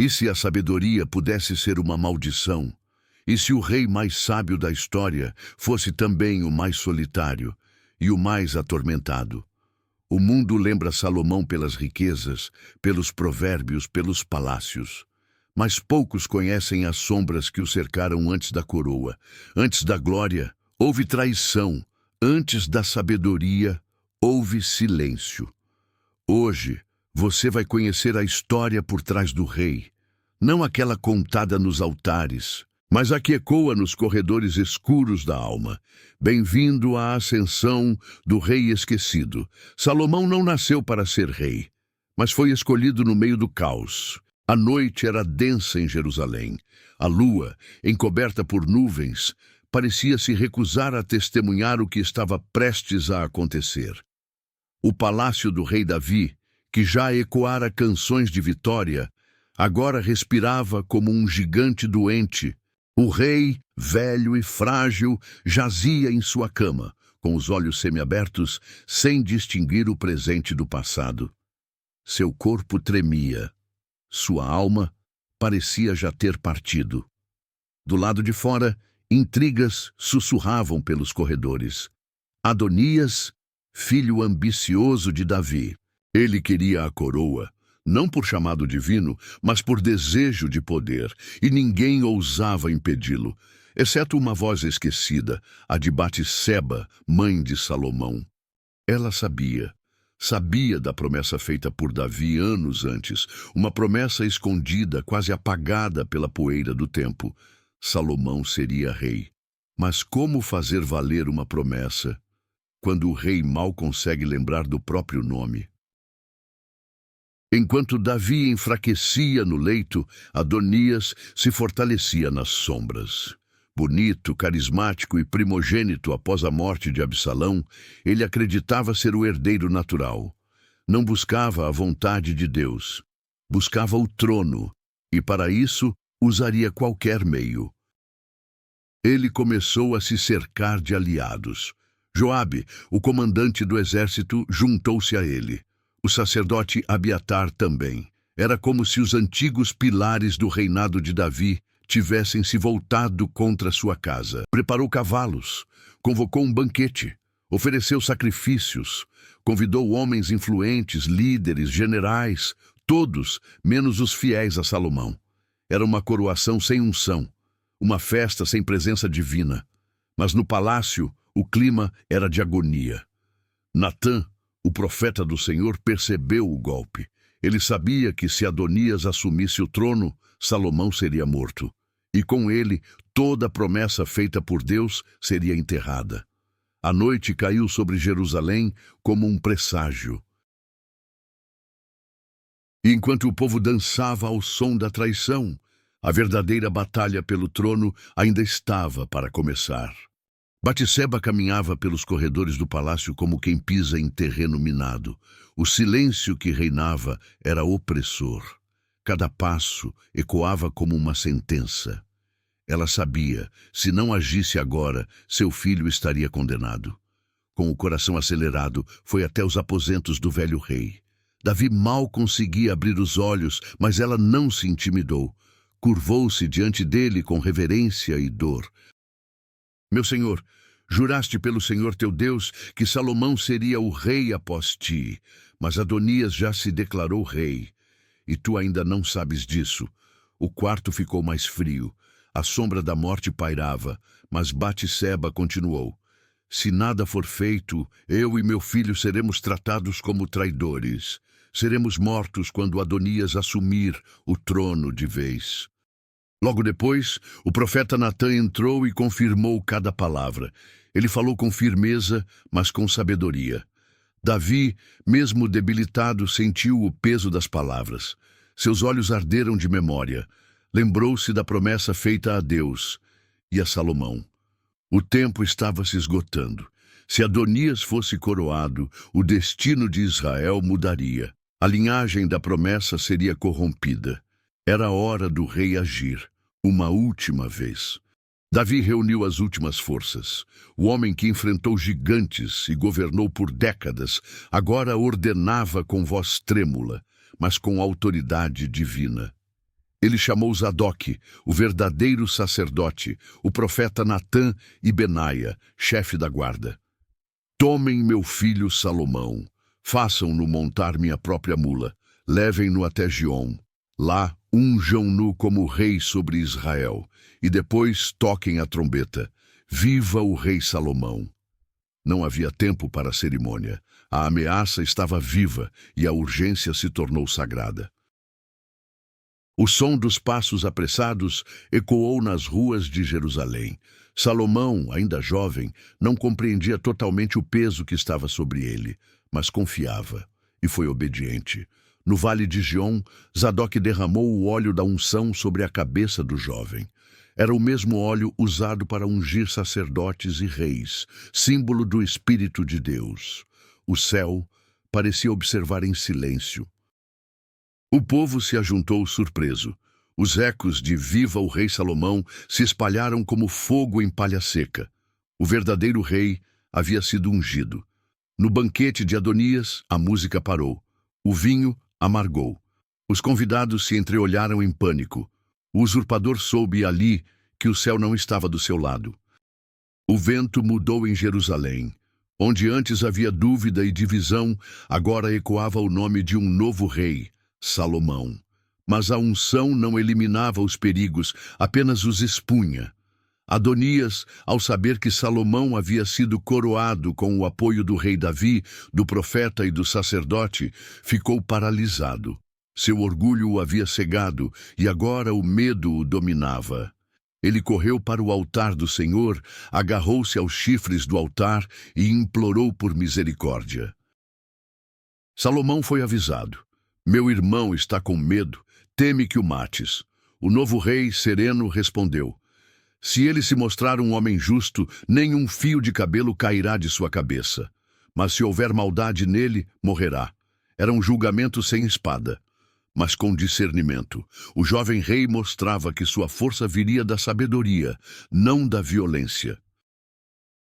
E se a sabedoria pudesse ser uma maldição? E se o rei mais sábio da história fosse também o mais solitário e o mais atormentado? O mundo lembra Salomão pelas riquezas, pelos provérbios, pelos palácios. Mas poucos conhecem as sombras que o cercaram antes da coroa. Antes da glória, houve traição. Antes da sabedoria, houve silêncio. Hoje, você vai conhecer a história por trás do rei. Não aquela contada nos altares, mas a que ecoa nos corredores escuros da alma. Bem-vindo à ascensão do rei esquecido. Salomão não nasceu para ser rei, mas foi escolhido no meio do caos. A noite era densa em Jerusalém. A lua, encoberta por nuvens, parecia se recusar a testemunhar o que estava prestes a acontecer. O palácio do rei Davi, que já ecoara canções de vitória, agora respirava como um gigante doente. O rei, velho e frágil, jazia em sua cama, com os olhos semiabertos, sem distinguir o presente do passado. Seu corpo tremia. Sua alma parecia já ter partido. Do lado de fora, intrigas sussurravam pelos corredores. Adonias, filho ambicioso de Davi. Ele queria a coroa, não por chamado divino, mas por desejo de poder, e ninguém ousava impedi-lo, exceto uma voz esquecida, a de Batseba, mãe de Salomão. Ela sabia da promessa feita por Davi anos antes, uma promessa escondida, quase apagada pela poeira do tempo. Salomão seria rei. Mas como fazer valer uma promessa quando o rei mal consegue lembrar do próprio nome? Enquanto Davi enfraquecia no leito, Adonias se fortalecia nas sombras. Bonito, carismático e primogênito após a morte de Absalão, ele acreditava ser o herdeiro natural. Não buscava a vontade de Deus. Buscava o trono, e para isso usaria qualquer meio. Ele começou a se cercar de aliados. Joabe, o comandante do exército, juntou-se a ele. O sacerdote Abiatar também. Era como se os antigos pilares do reinado de Davi tivessem se voltado contra sua casa. Preparou cavalos, convocou um banquete, ofereceu sacrifícios, convidou homens influentes, líderes, generais, todos, menos os fiéis a Salomão. Era uma coroação sem unção, uma festa sem presença divina. Mas no palácio, o clima era de agonia. Natã, o profeta do Senhor, percebeu o golpe. Ele sabia que se Adonias assumisse o trono, Salomão seria morto. E com ele, toda a promessa feita por Deus seria enterrada. A noite caiu sobre Jerusalém como um presságio. E enquanto o povo dançava ao som da traição, a verdadeira batalha pelo trono ainda estava para começar. Batseba caminhava pelos corredores do palácio como quem pisa em terreno minado. O silêncio que reinava era opressor. Cada passo ecoava como uma sentença. Ela sabia, se não agisse agora, seu filho estaria condenado. Com o coração acelerado, foi até os aposentos do velho rei. Davi mal conseguia abrir os olhos, mas ela não se intimidou. Curvou-se diante dele com reverência e dor. Meu senhor, juraste pelo Senhor teu Deus que Salomão seria o rei após ti, mas Adonias já se declarou rei, e tu ainda não sabes disso. O quarto ficou mais frio, a sombra da morte pairava, mas Batseba continuou. Se nada for feito, eu e meu filho seremos tratados como traidores. Seremos mortos quando Adonias assumir o trono de vez. Logo depois, o profeta Natã entrou e confirmou cada palavra. Ele falou com firmeza, mas com sabedoria. Davi, mesmo debilitado, sentiu o peso das palavras. Seus olhos arderam de memória. Lembrou-se da promessa feita a Deus e a Salomão. O tempo estava se esgotando. Se Adonias fosse coroado, o destino de Israel mudaria. A linhagem da promessa seria corrompida. Era hora do rei agir, uma última vez. Davi reuniu as últimas forças. O homem que enfrentou gigantes e governou por décadas, agora ordenava com voz trêmula, mas com autoridade divina. Ele chamou Zadok, o verdadeiro sacerdote, o profeta Natã e Benaia, chefe da guarda. Tomem meu filho Salomão, façam-no montar minha própria mula, levem-no até Giom. Lá unjam-no como rei sobre Israel, e depois toquem a trombeta. Viva o rei Salomão! Não havia tempo para a cerimônia. A ameaça estava viva e a urgência se tornou sagrada. O som dos passos apressados ecoou nas ruas de Jerusalém. Salomão, ainda jovem, não compreendia totalmente o peso que estava sobre ele, mas confiava e foi obediente. No vale de Giom, Zadok derramou o óleo da unção sobre a cabeça do jovem. Era o mesmo óleo usado para ungir sacerdotes e reis, símbolo do Espírito de Deus. O céu parecia observar em silêncio. O povo se ajuntou surpreso. Os ecos de Viva o Rei Salomão se espalharam como fogo em palha seca. O verdadeiro rei havia sido ungido. No banquete de Adonias, a música parou. O vinho amargou. Os convidados se entreolharam em pânico. O usurpador soube ali que o céu não estava do seu lado. O vento mudou em Jerusalém. Onde antes havia dúvida e divisão, agora ecoava o nome de um novo rei, Salomão. Mas a unção não eliminava os perigos, apenas os expunha. Adonias, ao saber que Salomão havia sido coroado com o apoio do rei Davi, do profeta e do sacerdote, ficou paralisado. Seu orgulho o havia cegado e agora o medo o dominava. Ele correu para o altar do Senhor, agarrou-se aos chifres do altar e implorou por misericórdia. Salomão foi avisado. Meu irmão está com medo, teme que o mates. O novo rei, sereno, respondeu. Se ele se mostrar um homem justo, nem um fio de cabelo cairá de sua cabeça. Mas se houver maldade nele, morrerá. Era um julgamento sem espada, mas com discernimento. O jovem rei mostrava que sua força viria da sabedoria, não da violência.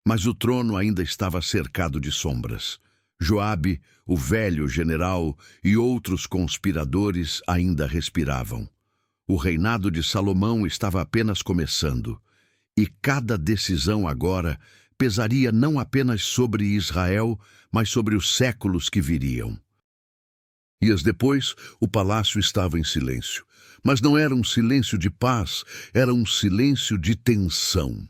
Mas o trono ainda estava cercado de sombras. Joabe, o velho general, e outros conspiradores ainda respiravam. O reinado de Salomão estava apenas começando, e cada decisão agora pesaria não apenas sobre Israel, mas sobre os séculos que viriam. Dias depois, o palácio estava em silêncio. Mas não era um silêncio de paz, era um silêncio de tensão.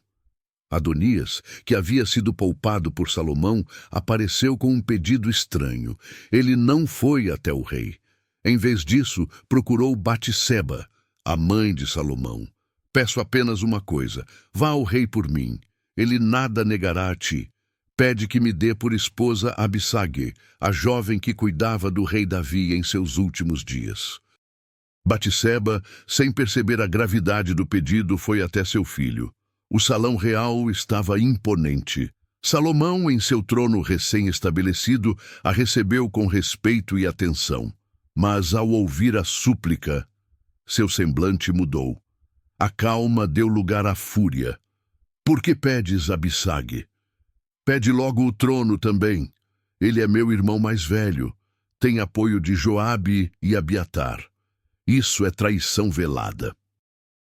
Adonias, que havia sido poupado por Salomão, apareceu com um pedido estranho. Ele não foi até o rei. Em vez disso, procurou Batseba, a mãe de Salomão. Peço apenas uma coisa, vá ao rei por mim. Ele nada negará a ti. Pede que me dê por esposa Abisag, a jovem que cuidava do rei Davi em seus últimos dias. Batseba, sem perceber a gravidade do pedido, foi até seu filho. O salão real estava imponente. Salomão, em seu trono recém-estabelecido, a recebeu com respeito e atenção. Mas, ao ouvir a súplica, seu semblante mudou. A calma deu lugar à fúria. Por que pedes Abisag? Pede logo o trono também. Ele é meu irmão mais velho. Tem apoio de Joabe e Abiatar. Isso é traição velada.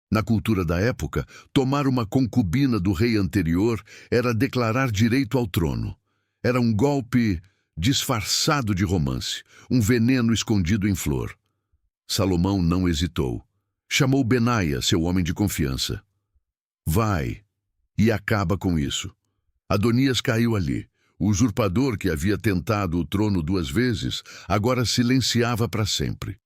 Na cultura da época, tomar uma concubina do rei anterior era declarar direito ao trono. Era um golpe disfarçado de romance, um veneno escondido em flor. Salomão não hesitou. Chamou Benaia, seu homem de confiança. Vai e acaba com isso. Adonias caiu ali. O usurpador que havia tentado o trono 2 vezes, agora silenciava para sempre.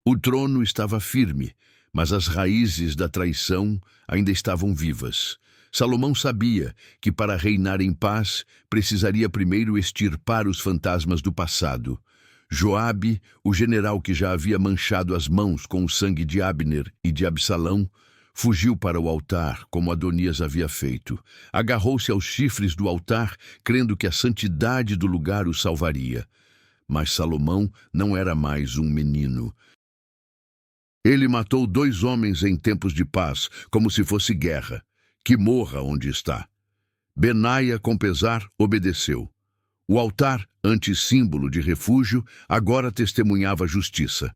O trono estava firme, mas as raízes da traição ainda estavam vivas. Salomão sabia que para reinar em paz precisaria primeiro extirpar os fantasmas do passado. Joabe, o general que já havia manchado as mãos com o sangue de Abner e de Absalão, fugiu para o altar, como Adonias havia feito. Agarrou-se aos chifres do altar, crendo que a santidade do lugar o salvaria. Mas Salomão não era mais um menino. Ele matou 2 homens em tempos de paz, como se fosse guerra. Que morra onde está. Benaia, com pesar, obedeceu. O altar, antissímbolo de refúgio, agora testemunhava justiça.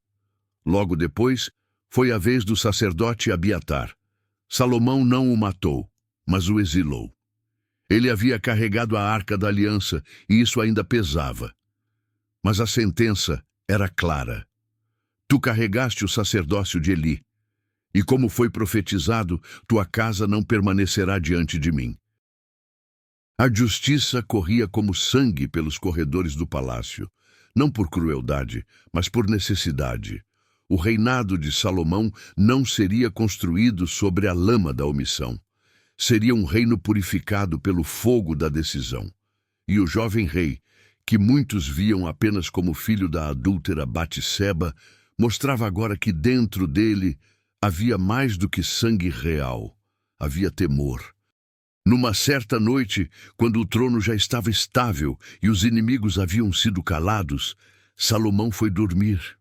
Logo depois, Foi a vez do sacerdote Abiatar. Salomão não o matou, mas o exilou. Ele havia carregado a arca da aliança e isso ainda pesava. Mas a sentença era clara. Tu carregaste o sacerdócio de Eli, e como foi profetizado, tua casa não permanecerá diante de mim. A justiça corria como sangue pelos corredores do palácio, não por crueldade, mas por necessidade. O reinado de Salomão não seria construído sobre a lama da omissão. Seria um reino purificado pelo fogo da decisão. E o jovem rei, que muitos viam apenas como filho da adúltera Batseba, mostrava agora que dentro dele havia mais do que sangue real. Havia temor. Numa certa noite, quando o trono já estava estável e os inimigos haviam sido calados, Salomão foi dormir.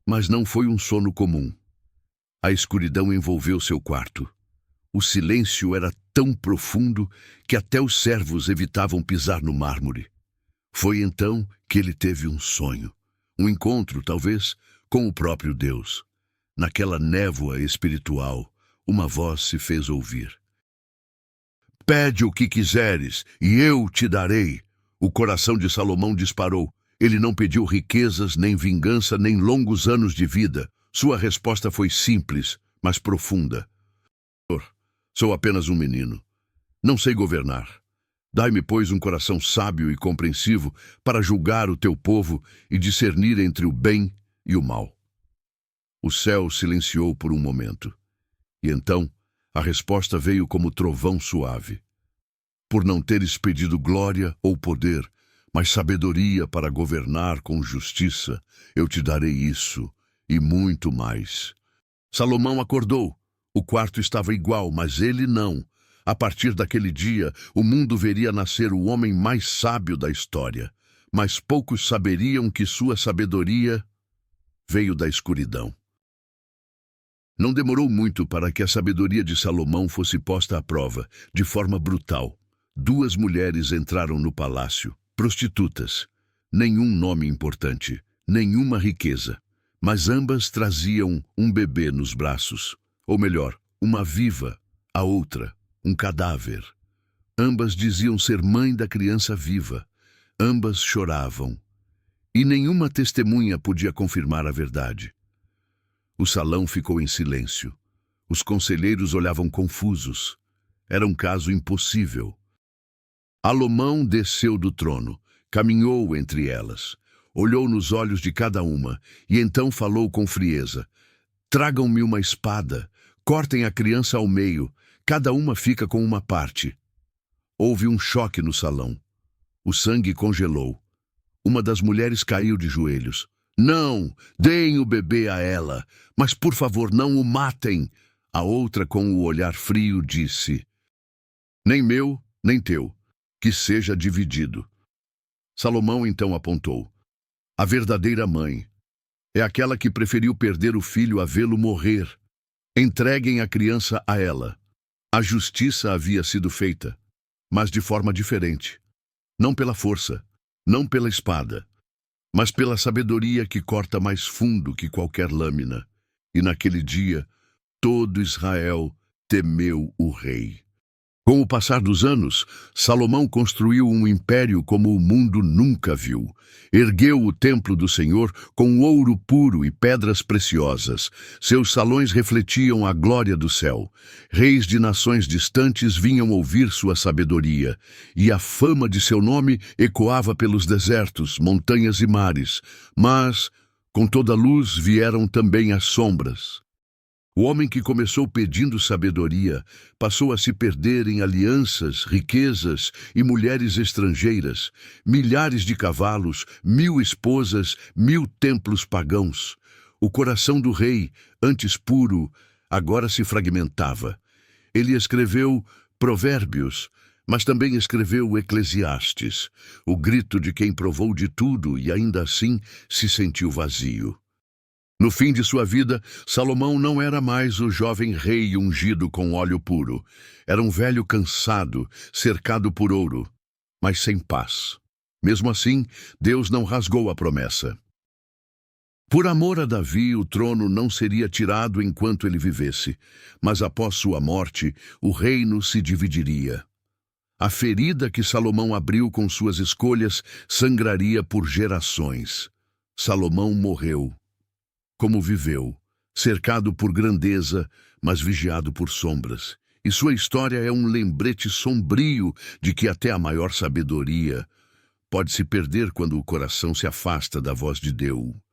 Mas não foi um sono comum. A escuridão envolveu seu quarto. O silêncio era tão profundo que até os servos evitavam pisar no mármore. Foi então que ele teve um sonho. Um encontro, talvez, com o próprio Deus. Naquela névoa espiritual, uma voz se fez ouvir. Pede o que quiseres, e eu te darei. O coração de Salomão disparou. Ele não pediu riquezas, nem vingança, nem longos anos de vida. Sua resposta foi simples, mas profunda. Sou apenas um menino. Não sei governar. Dai-me, pois, um coração sábio e compreensivo para julgar o teu povo e discernir entre o bem e o mal. O céu silenciou por um momento. E então, a resposta veio como trovão suave. Por não teres pedido glória ou poder, mas sabedoria para governar com justiça, eu te darei isso e muito mais. Salomão acordou. O quarto estava igual, mas ele não. A partir daquele dia, o mundo veria nascer o homem mais sábio da história. Mas poucos saberiam que sua sabedoria veio da escuridão. Não demorou muito para que a sabedoria de Salomão fosse posta à prova, de forma brutal. 2 mulheres entraram no palácio, prostitutas. Nenhum nome importante, nenhuma riqueza. Mas ambas traziam um bebê nos braços. Ou melhor, uma viva, a outra, um cadáver. Ambas diziam ser mãe da criança viva. Ambas choravam. E nenhuma testemunha podia confirmar a verdade. O salão ficou em silêncio. Os conselheiros olhavam confusos. Era um caso impossível. Salomão desceu do trono, caminhou entre elas, olhou nos olhos de cada uma e então falou com frieza. Tragam-me uma espada, cortem a criança ao meio, cada uma fica com uma parte. Houve um choque no salão. O sangue congelou. Uma das mulheres caiu de joelhos. Não, deem o bebê a ela, mas por favor não o matem. A outra, com o olhar frio, disse: nem meu, nem teu, que seja dividido. Salomão então apontou: a verdadeira mãe é aquela que preferiu perder o filho a vê-lo morrer. Entreguem a criança a ela. A justiça havia sido feita, mas de forma diferente. Não pela força, não pela espada, mas pela sabedoria que corta mais fundo que qualquer lâmina. E naquele dia, todo Israel temeu o rei. Com o passar dos anos, Salomão construiu um império como o mundo nunca viu. Ergueu o templo do Senhor com ouro puro e pedras preciosas. Seus salões refletiam a glória do céu. Reis de nações distantes vinham ouvir sua sabedoria, e a fama de seu nome ecoava pelos desertos, montanhas e mares. Mas, com toda luz, vieram também as sombras. O homem que começou pedindo sabedoria passou a se perder em alianças, riquezas e mulheres estrangeiras, milhares de cavalos, 1000 esposas, 1000 templos pagãos. O coração do rei, antes puro, agora se fragmentava. Ele escreveu Provérbios, mas também escreveu Eclesiastes, o grito de quem provou de tudo e ainda assim se sentiu vazio. No fim de sua vida, Salomão não era mais o jovem rei ungido com óleo puro. Era um velho cansado, cercado por ouro, mas sem paz. Mesmo assim, Deus não rasgou a promessa. Por amor a Davi, o trono não seria tirado enquanto ele vivesse, mas após sua morte, o reino se dividiria. A ferida que Salomão abriu com suas escolhas sangraria por gerações. Salomão morreu. Como viveu, cercado por grandeza, mas vigiado por sombras. E sua história é um lembrete sombrio de que até a maior sabedoria pode se perder quando o coração se afasta da voz de Deus.